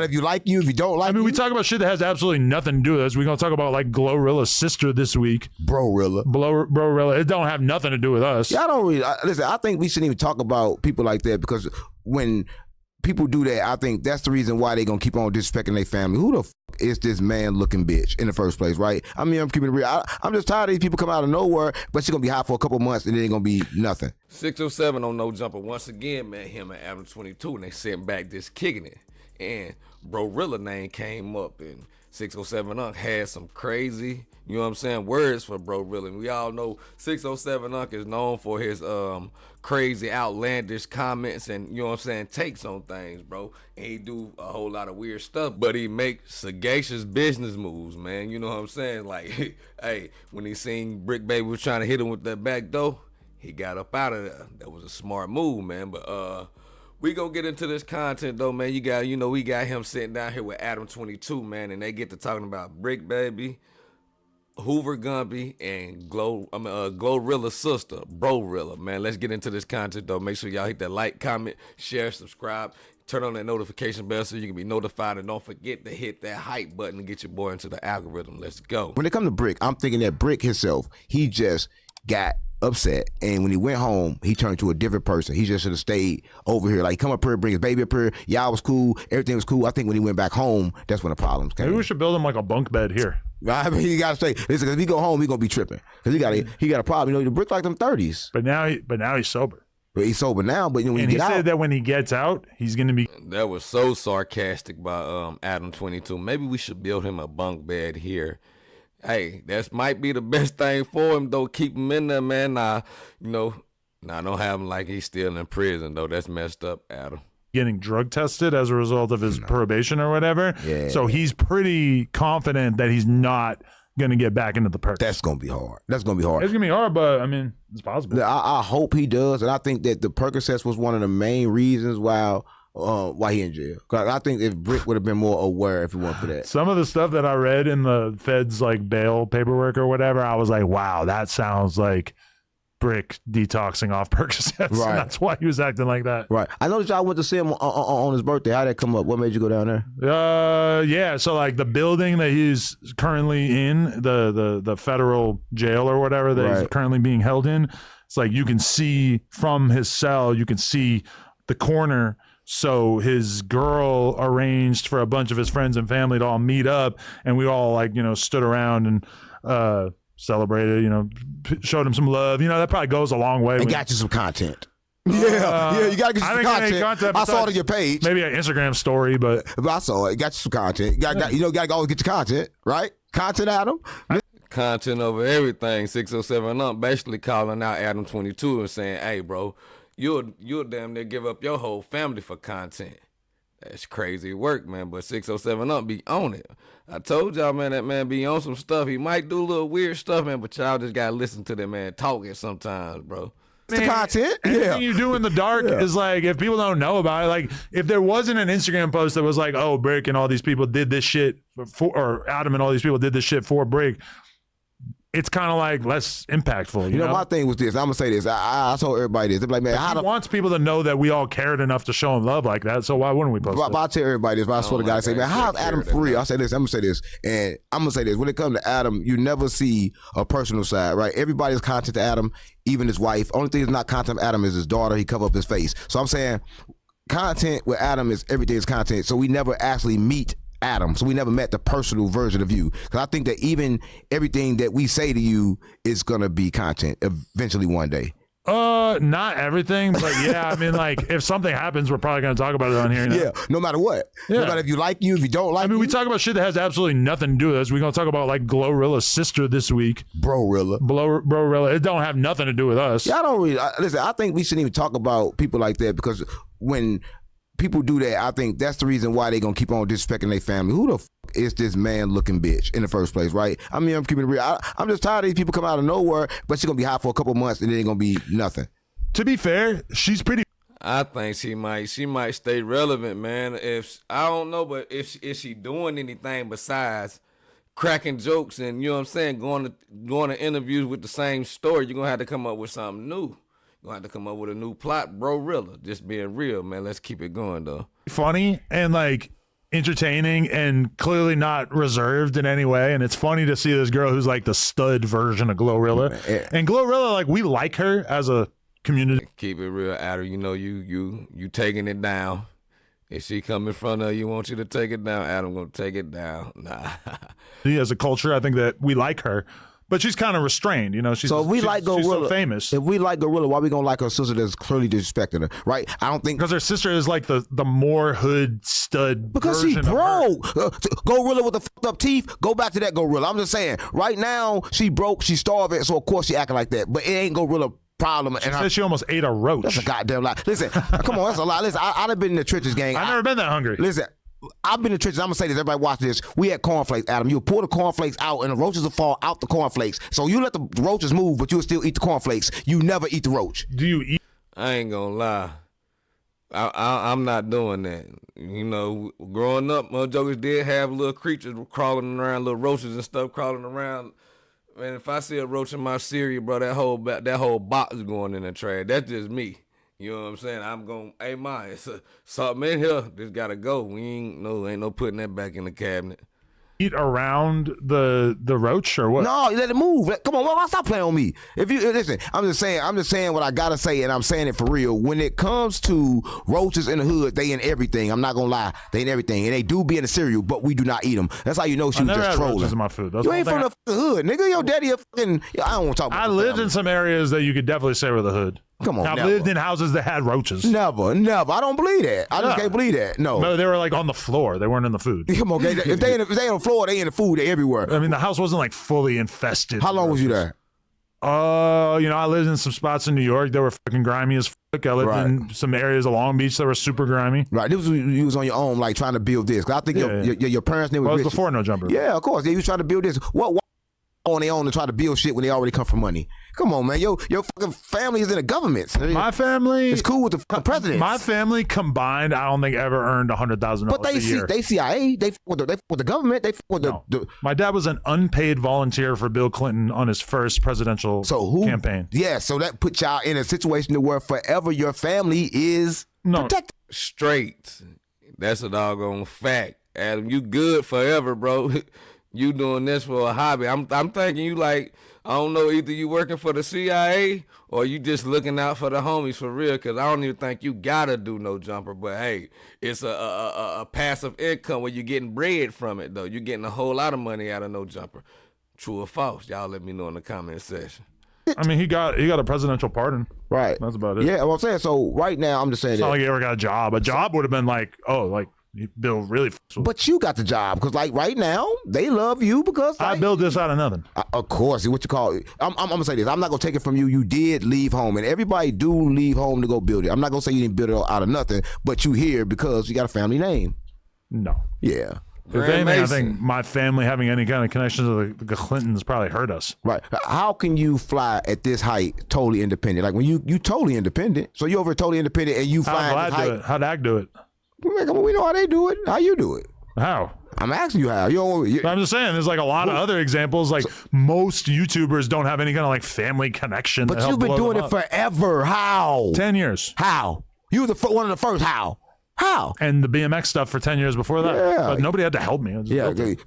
matter if you like you, if you don't like I mean, you. we talk about shit that has absolutely nothing to do with us. We're going to talk about like Glorilla's sister this week. BroRilla. BroRilla. It don't have nothing to do with us. Yeah, I don't really, listen, I think we shouldn't even talk about people like that because when people do that, I think that's the reason why they going to keep on disrespecting their family. Who the f*** is this man-looking bitch in the first place, right? I mean, I'm keeping it real. I'm just tired of these people coming out of nowhere, but she's going to be hot for a couple months and then ain't going to be nothing. 607 on No Jumper once again met him at Adam 22 and they sitting back just kicking it. And BroRilla name came up and 607 Unc had some crazy, you know what I'm saying, words for BroRilla. And we all know 607 Unc is known for his crazy outlandish comments and, you know what I'm saying, takes on things, bro. And he do a whole lot of weird stuff, but he make sagacious business moves, man. You know what I'm saying? Like, hey, when he seen Bricc Baby was trying to hit him with that back door, he got up out of there. That was a smart move, man. But we gonna get into this content though, man. We got him sitting down here with Adam 22, man, and they get to talking about Bricc Baby, Hoover Gumby, and Glorilla's sister, BroRilla, man. Let's get into this content though. Make sure y'all hit that like, comment, share, subscribe, turn on that notification bell so you can be notified, and don't forget to hit that hype button and get your boy into the algorithm. Let's go. When it comes to Bricc, I'm thinking that Bricc himself, he just got upset, and when he went home, he turned to a different person. He just should have stayed over here. Like, come up here, bring his baby up here. Y'all was cool. Everything was cool. I think when he went back home, that's when the problems came. Maybe we should build him like a bunk bed here. I mean, he got to stay. Listen, because if he go home, he going to be tripping. Because he got a problem. You know, the Bricc like them 30s. But now he's sober. But he's sober now, but when he said that when he gets out, he's going to be... That was so sarcastic by Adam 22. Maybe we should build him a bunk bed here. Hey, that might be the best thing for him, though. Keep him in there, man. Don't have him like he's still in prison, though. That's messed up, Adam. Getting drug tested as a result of his probation or whatever. Yeah. So he's pretty confident that he's not going to get back into the perks. That's going to be hard. It's going to be hard, but, I mean, it's possible. I hope he does, and I think that the Percocets was one of the main reasons why he in jail. Cause I think if Bricc would have been more aware if it weren't for that. Some of the stuff that I read in the Fed's like bail paperwork or whatever, I was like, wow, that sounds like Bricc detoxing off Percocets. Right. That's why he was acting like that. Right. I know that y'all went to see him on his birthday. How'd that come up? What made you go down there? Yeah. So like the building that he's currently in, the federal jail or whatever that he's currently being held in, it's like you can see from his cell, you can see the corner. So his girl arranged for a bunch of his friends and family to all meet up, and we all stood around and celebrated, showed him some love. That probably goes a long way. And got you some content. Yeah, you gotta get some content. I saw it on your page. Maybe an Instagram story, but I saw it. Got you some content. You gotta always get your content, right? Content, Adam. Content over everything. 607 Up basically calling out Adam 22 and saying, "Hey, bro, you'll damn near give up your whole family for content." That's crazy work, man. But 607 Up be on it. I told y'all, man, that man be on some stuff. He might do a little weird stuff, man, but y'all just gotta listen to that man talking sometimes, bro. It's the content. Anything you do in the dark is like, if people don't know about it, like if there wasn't an Instagram post that was like, oh, Bricc and all these people did this shit or Adam and all these people did this shit for Bricc, it's kind of like less impactful. You know, my thing was this. I'm gonna say this. I told everybody this. They're like, man, he wants people to know that we all cared enough to show him love like that. So why wouldn't we post it? I tell everybody this. But I swear to God, I say, man, how's Adam free? I say this. I'm gonna say this, and I'm gonna say this. When it comes to Adam, you never see a personal side, right? Everybody's content to Adam, even his wife. Only thing that's not content to Adam is his daughter. He cover up his face. So I'm saying, content with Adam is everything is content. So we never actually meet Adam, so we never met the personal version of you. Because I think that even everything that we say to you is gonna be content eventually one day. Not everything, but yeah, I mean, like if something happens, we're probably gonna talk about it on here. Yeah, no matter what. No matter if you like you, if you don't like. I mean, we talk about shit that has absolutely nothing to do with us. We're gonna talk about like Glorilla's sister this week. BroRilla. BroRilla. It don't have nothing to do with us. Yeah, I don't really. Listen, I think we shouldn't even talk about people like that because when people do that, I think that's the reason why they gonna keep on disrespecting their family. Who the f is this man-looking bitch in the first place, right? I mean, I'm keeping it real. I'm just tired of these people coming out of nowhere, but she's gonna be hot for a couple months and then ain't gonna be nothing. To be fair, she's pretty. I think she might stay relevant, man. If I don't know, but if she doing anything besides cracking jokes and, you know what I'm saying, going to interviews with the same story, you're gonna have to come up with something new. Gonna have to come up with a new plot, BroRilla. Just being real, man. Let's keep it going though. Funny and like entertaining and clearly not reserved in any way. And it's funny to see this girl who's like the stud version of BroRilla. And BroRilla, like, we like her as a community. Keep it real, Outta. You know, you taking it down. If she come in front of you, want you to take it down, Adam gonna take it down. Nah. As a culture, I think that we like her, but she's kind of restrained. You know, she's so if we like GroRilla, she's so famous. If we like GroRilla, why we gonna like her sister that's clearly disrespecting her, right? I don't think because her sister is like the more hood stud. Because she broke. GroRilla with the fucked up teeth. Go back to that GroRilla. I'm just saying. Right now, she broke. She's starving. So of course she acting like that. But it ain't GroRilla problem. She said she almost ate a roach. That's a goddamn lie. Listen, come on, that's a lie. Listen, I done been in the trenches, gang. I've never been that hungry. Listen, I've been in the trenches. I'm gonna say this. Everybody watch this. We had cornflakes, Adam. You pull the cornflakes out, and the roaches will fall out the cornflakes. So you let the roaches move, but you'll still eat the cornflakes. You never eat the roach. Do you eat? I ain't gonna lie. I'm not doing that. You know, growing up, motherfuckers did have little creatures crawling around, little roaches and stuff crawling around. Man, if I see a roach in my cereal, bro, that whole box is going in the trash. That's just me. You know what I'm saying? I'm going, hey, man, it's something in here. Just got to go. Ain't no putting that back in the cabinet. Eat around the roach or what? No, you let it move. Come on, stop playing on me. If you listen, I'm just saying what I gotta say, and I'm saying it for real. When it comes to roaches in the hood, they in everything. I'm not gonna lie, they in everything, and they do be in the cereal, but we do not eat them. That's how you know she was just trolling. Roaches in my food. That's you ain't from the hood, nigga. Your daddy a fucking. I don't want to talk about. I lived in some areas that you could definitely say were the hood. Come on, I've lived in houses that had roaches. Never. I don't believe that. I just can't believe that. No, they were like on the floor. They weren't in the food. Come on, if they on the floor, they in the food. They everywhere. I mean, the house wasn't like fully infested. How long was you there? I lived in some spots in New York that were fucking grimy as fuck. I lived in some areas of Long Beach that were super grimy. Right. This was you was on your own, like trying to build this. Cause I think your parents knew. Well, it was before No Jumper. Yeah, of course. They was trying to build this. What on their own to try to build shit when they already come from money? Come on, man. Your fucking family is in the government. My family is cool with the president. My family combined, I don't think ever earned $100,000 a year. They CIA. They with the government. They with the. My dad was an unpaid volunteer for Bill Clinton on his first presidential campaign. Yeah, so that put y'all in a situation where forever your family is protected. Straight. That's a doggone fact. Adam, you good forever, bro. You doing this for a hobby. I'm thinking you like, I don't know, either you working for the CIA or you just looking out for the homies for real, because I don't even think you gotta do No Jumper. But hey, it's a passive income where you're getting bread from it, though. You're getting a whole lot of money out of No Jumper. True or false? Y'all let me know in the comment section. I mean, he got a presidential pardon. Right. That's about it. Yeah, well, I'm saying, so right now, I'm just saying it's not like he ever got a job. A job would have been like, Bill really. But you got the job because, like, right now they love you because I built this out of nothing. Of course, what you call it. I'm gonna say this. I'm not gonna take it from you. You did leave home, and everybody do leave home to go build it. I'm not gonna say you didn't build it out of nothing, but you here because you got a family name. No. Yeah. If anything, I think my family having any kind of connection to the Clintons probably hurt us. Right. How can you fly at this height totally independent? Like when you totally independent, so you over totally independent and you fly at this height. How'd Ag do it? We know how they do it. How you do it? How? I'm asking you how. I'm just saying, there's like a lot of other examples. Like most YouTubers don't have any kind of like family connection. But you've been doing it forever. How? 10 years. How? You were one of the first. How? And the BMX stuff for 10 years before that. Yeah. But nobody had to help me.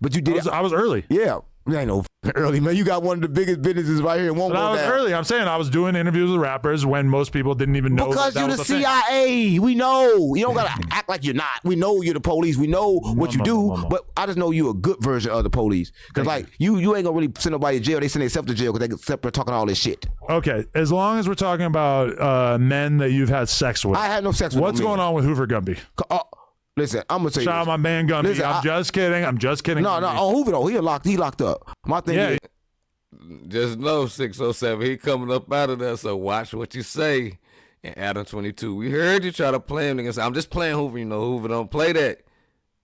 But you did. I was early. Yeah. I know early, man. You got one of the biggest businesses right here. I was early. I'm saying I was doing interviews with rappers when most people didn't even know. Because you're the CIA. We know. You don't got to act like you're not. We know you're the police. We know what you do. But I just know you're a good version of the police. Because, like, you ain't going to really send nobody to jail. They send themselves to jail because they get talking all this shit. Okay. As long as we're talking about men that you've had sex with. I had no sex with What's going on with Hoover Gumby? Listen, I'm gonna say. Shout out my man Gumby. Listen, I'm just kidding. No, on Hoover though, he locked up. My thing is, just know 607, he coming up out of there. So watch what you say. And Adam 22, we heard you try to play him. I'm just playing Hoover. You know, Hoover don't play that.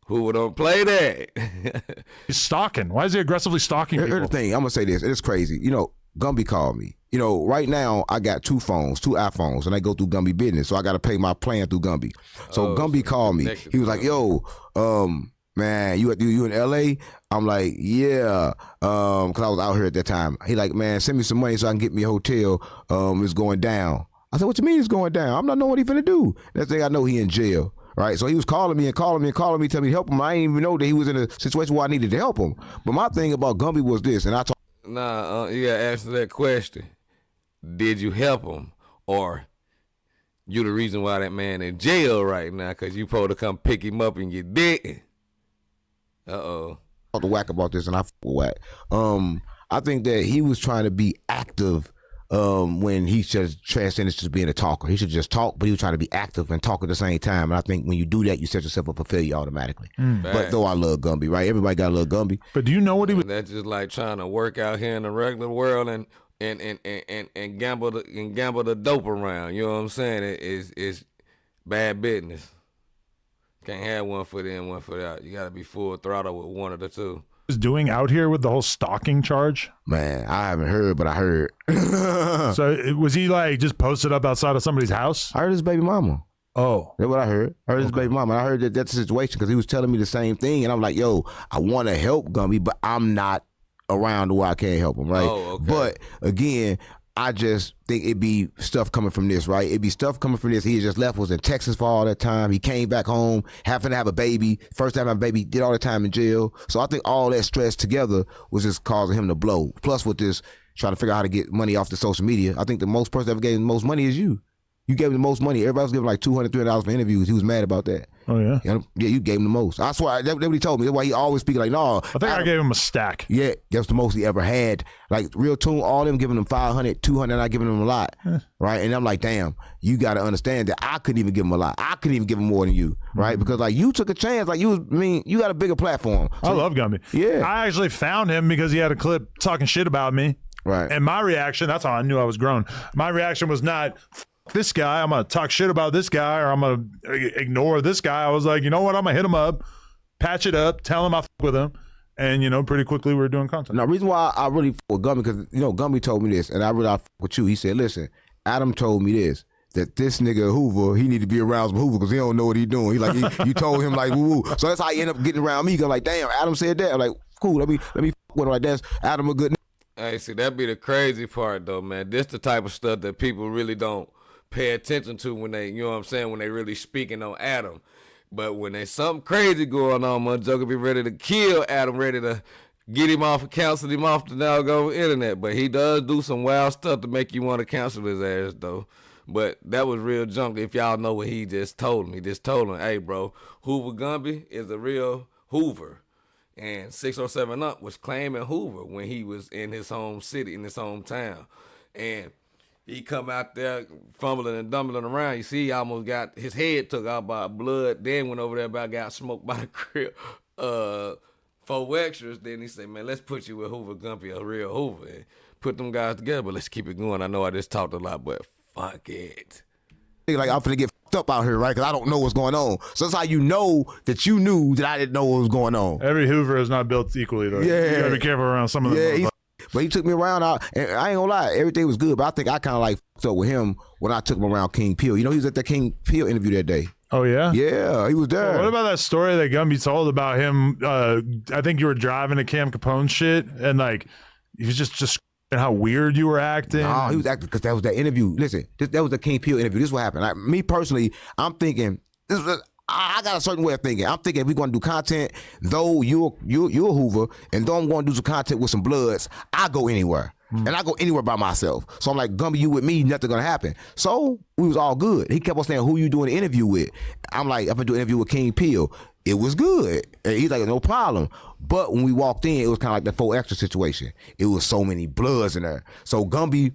Hoover don't play that. He's stalking. Why is he aggressively stalking people? Here's the thing. I'm gonna say this. It's crazy. You know, Gumby called me. You know, right now I got two iPhones, and I go through Gumby business, so I got to pay my plan through Gumby. So Gumby called me. He was like, "Yo, man, you in LA?" I'm like, "Yeah," because I was out here at that time. He like, "Man, send me some money so I can get me a hotel. It's going down." I said, "What you mean it's going down? I'm not knowing what he finna do." Next thing I know, he in jail. right? So he was calling me, telling me to help him. I didn't even know that he was in a situation where I needed to help him. But my thing about Gumby was this, and I told Nah, you gotta answer that question. Did you help him, or you the reason why that man in jail right now? Cause you supposed to come pick him up and you didn't. to whack about this, and I whack. I think that he was trying to be active when he should transcend to being a talker. He should just talk, but he was trying to be active and talk at the same time. And I think when you do that, you set yourself up for failure automatically. But though I love Gumby, right? Everybody got to love Gumby. But do you know what he was? That's just like trying to work out here in the regular world and gamble the dope around. You know what I'm saying? It's bad business. Can't have one foot in, one foot out. You got to be full throttle with one of the two. Was doing out here with the whole stalking charge? Man, I haven't heard, but I heard. So was he like just posted up outside of somebody's house? I heard his baby mama. Oh, that's what I heard. I heard his baby mama. I heard that that's the situation because he was telling me the same thing, and I'm like, yo, I want to help Gumby, but I'm not around where I can't help him, right? Oh, okay. But again, I just think it'd be stuff coming from this, right? It'd be stuff coming from this. He just left, was in Texas for all that time. He came back home, having to have a baby. First time I have a baby, did all the time in jail. So I think all that stress together was just causing him to blow. Plus with this, trying to figure out how to get money off the social media. I think the most person that ever gave him the most money is you. You gave him the most money. Everybody was giving like $200, $300 for interviews. He was mad about that. Oh, yeah? Yeah, you gave him the most. I swear, that's what he told me. That's why he always speak like, no. I think I gave him a stack. Yeah, that's the most he ever had. Like, real tune, all them giving him 500, 200, not giving him a lot. Right? And I'm like, damn, you got to understand that I couldn't even give him a lot. I couldn't even give him more than you. Right? Because, like, you took a chance. Like, you got a bigger platform. So, I love Gumby. Yeah. I actually found him because he had a clip talking shit about me. Right. And my reaction, that's how I knew I was grown. My reaction was not, this guy, I'm going to talk shit about this guy, or I'm going to ignore this guy. I was like, you know what? I'm going to hit him up, patch it up, tell him I fuck with him. And, pretty quickly we were doing content. Now, the reason why I really fuck with Gumby, because, Gumby told me this, and I really fuck with you. He said, listen, Adam told me this, that this nigga Hoover, he need to be around some Hoover because he don't know what he doing. He like, you told him like, woo woo. So that's how he end up getting around me. He go like, damn, Adam said that. I'm like, cool, let me fuck with him like that. Adam a good nigga. Hey, see, that be the crazy part, though, man. This the type of stuff that people really don't pay attention to when they, you know what I'm saying, when they really speaking on Adam. But when there's something crazy going on, motherfucker be ready to kill Adam, ready to get him off and cancel him off the doggone internet. But he does do some wild stuff to make you want to cancel his ass, though. But that was real junk. If y'all know what he just told me, hey, bro, Hoover Gumby is a real Hoover. And 607 Up was claiming Hoover when he was in his home city, in his hometown. And he come out there fumbling and dumbling around. You see, he almost got his head took out by blood. Then went over there about got smoked by the crib. 4 extras. Then he said, man, let's put you with Hoover Gumby, a real Hoover. And put them guys together, but let's keep it going. I know I just talked a lot, but fuck it. Like, I'm finna get up out here, right? Because I don't know what's going on. So that's how you know that you knew that I didn't know what was going on. Every Hoover is not built equally, though. Yeah. You gotta be careful around some of them. Yeah, but he took me around, and I ain't gonna lie, everything was good, but I think I kind of like fucked up with him when I took him around King Peel. He was at that King Peel interview that day. Oh, yeah? Yeah, he was there. What about that story that Gumby told about him? I think you were driving to Cam Capone shit, and like, he was just how weird you were acting. No, he was acting because that was that interview. Listen, that was the King Peel interview. This is what happened. Like, me personally, I'm thinking, I got a certain way of thinking. I'm thinking if we're going to do content, though you're a Hoover, and though I'm going to do some content with some Bloods, I go anywhere. And I go anywhere by myself. So I'm like, Gumby, you with me, nothing gonna happen. So we was all good. He kept on saying, who you doing an interview with? I'm like, I'm gonna do an interview with King Peel. It was good. And he's like, no problem. But when we walked in, it was kind of like the 4 extra situation. It was so many Bloods in there. So Gumby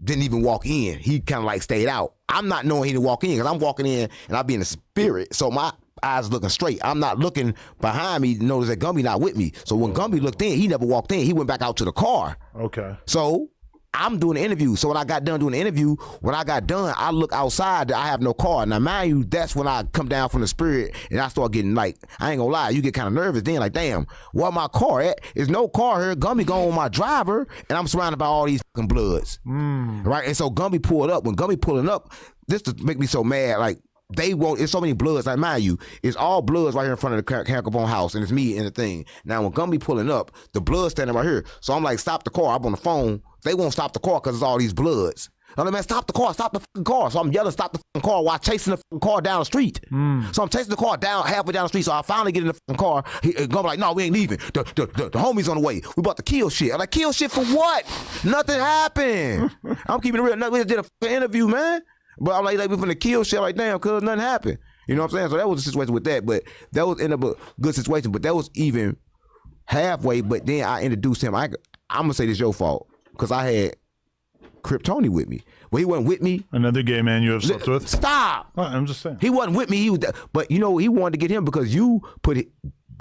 didn't even walk in. He kind of like stayed out. I'm not knowing he didn't walk in because I'm walking in and I be in the spirit. So my eyes looking straight. I'm not looking behind me to notice that Gumby not with me. So when Gumby looked in, he never walked in. He went back out to the car. Okay. So I'm doing the interview. So when I got done doing the interview, I look outside. I have no car. Now, mind you, that's when I come down from the spirit and I start getting like, I ain't gonna lie, you get kind of nervous then, like, damn, where my car at? There's no car here. Gumby going on my driver, and I'm surrounded by all these fucking Bloods. Right? And so Gumby pulled up. When Gumby pulling up, this to make me so mad, like, it's so many Bloods, like, mind you, it's all Bloods right here in front of the Cam Capone house, and it's me and the thing. Now, when Gumby pulling up, the Bloods standing right here. So I'm like, stop the car. I'm on the phone. They won't stop the car because it's all these Bloods. I'm like, man, stop the car, stop the fucking car. So I'm yelling, stop the fucking car while chasing the fucking car down the street. So I'm chasing the car down halfway down the street. So I finally get in the fucking car. Gumby like, no, we ain't leaving. The homie's on the way. We about to kill shit. I'm like, kill shit for what? Nothing happened. I'm keeping it real. We just did a fucking interview, man. But I'm like we're finna kill shit. Like, damn, cuz nothing happened. You know what I'm saying? So that was the situation with that. But that was end up a good situation. But that was even halfway. But then I introduced him. I'm gonna say this your fault because I had Crip Tony with me. Well, he wasn't with me. Another gay man you have slept with? Stop. Well, I'm just saying. He wasn't with me. He was, but you know, he wanted to get him because you put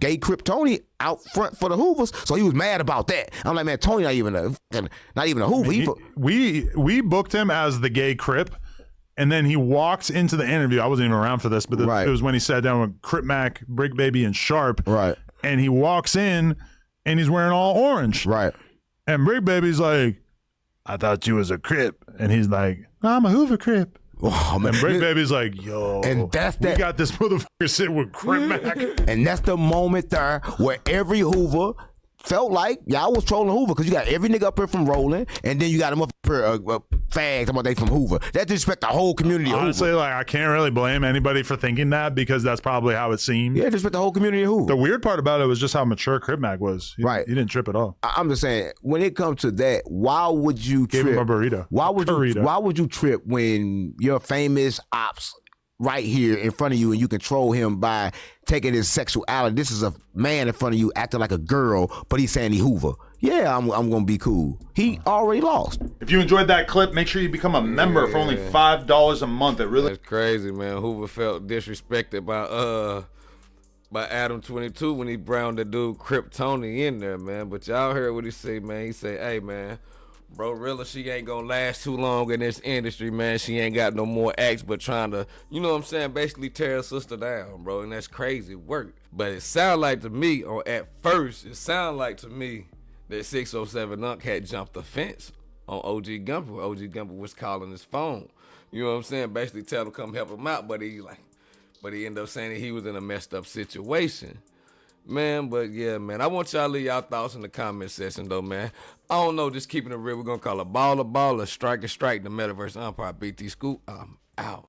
gay Crip Tony out front for the Hoovers, so he was mad about that. I'm like, man, Tony not even a Hoover. We booked him as the gay Crip, and then he walks into the interview. I wasn't even around for this, but it was when he sat down with Crip Mac, Bricc Baby, and Sharp. Right. And he walks in, and he's wearing all orange. Right. And Bricc Baby's like, I thought you was a Crip. And he's like, no, I'm a Hoover Crip. Oh, man. And Bricc Baby's like, yo, and that's we got this motherfucker sitting with Crip Mac. And that's the moment there where every Hoover felt like y'all was trolling Hoover because you got every nigga up here from Rolling, and then you got them up here fags about they from Hoover. That disrespect the whole community of Honestly, Hoover. like, I can't really blame anybody for thinking that because that's probably how it seemed. Yeah, disrespect the whole community of Hoover. The weird part about it was just how mature Crip Mac was. He didn't trip at all. I'm just saying, when it comes to that, why would you trip? Gave him a burrito. Why would you trip when your famous ops right here in front of you and you control him by taking his sexuality? This is a man in front of you acting like a girl, but he's saying he Hoover. Yeah, I'm gonna be cool. He already lost. If you enjoyed that clip, make sure you become a member for only $5 a month. It really That's crazy, man. Hoover felt disrespected by Adam 22 when he browned the dude Crip Tony in there, man. But y'all heard what he say, man. He say, hey, man, BroRilla, she ain't gonna last too long in this industry, man. She ain't got no more acts but trying to, you know what I'm saying, basically tear her sister down, bro. And that's crazy work. But it sound like to me, or at first, it sound like to me that 607 Unc had jumped the fence on OG Gumby. OG Gumby was calling his phone. You know what I'm saying? Basically tell him come help him out, but he ended up saying that he was in a messed up situation. Man, but yeah, man. I want y'all to leave y'all thoughts in the comment section, though, man. I don't know, just keeping it real. We're going to call it baller, strike, the Metaverse Empire, BT Scoop. I'm out.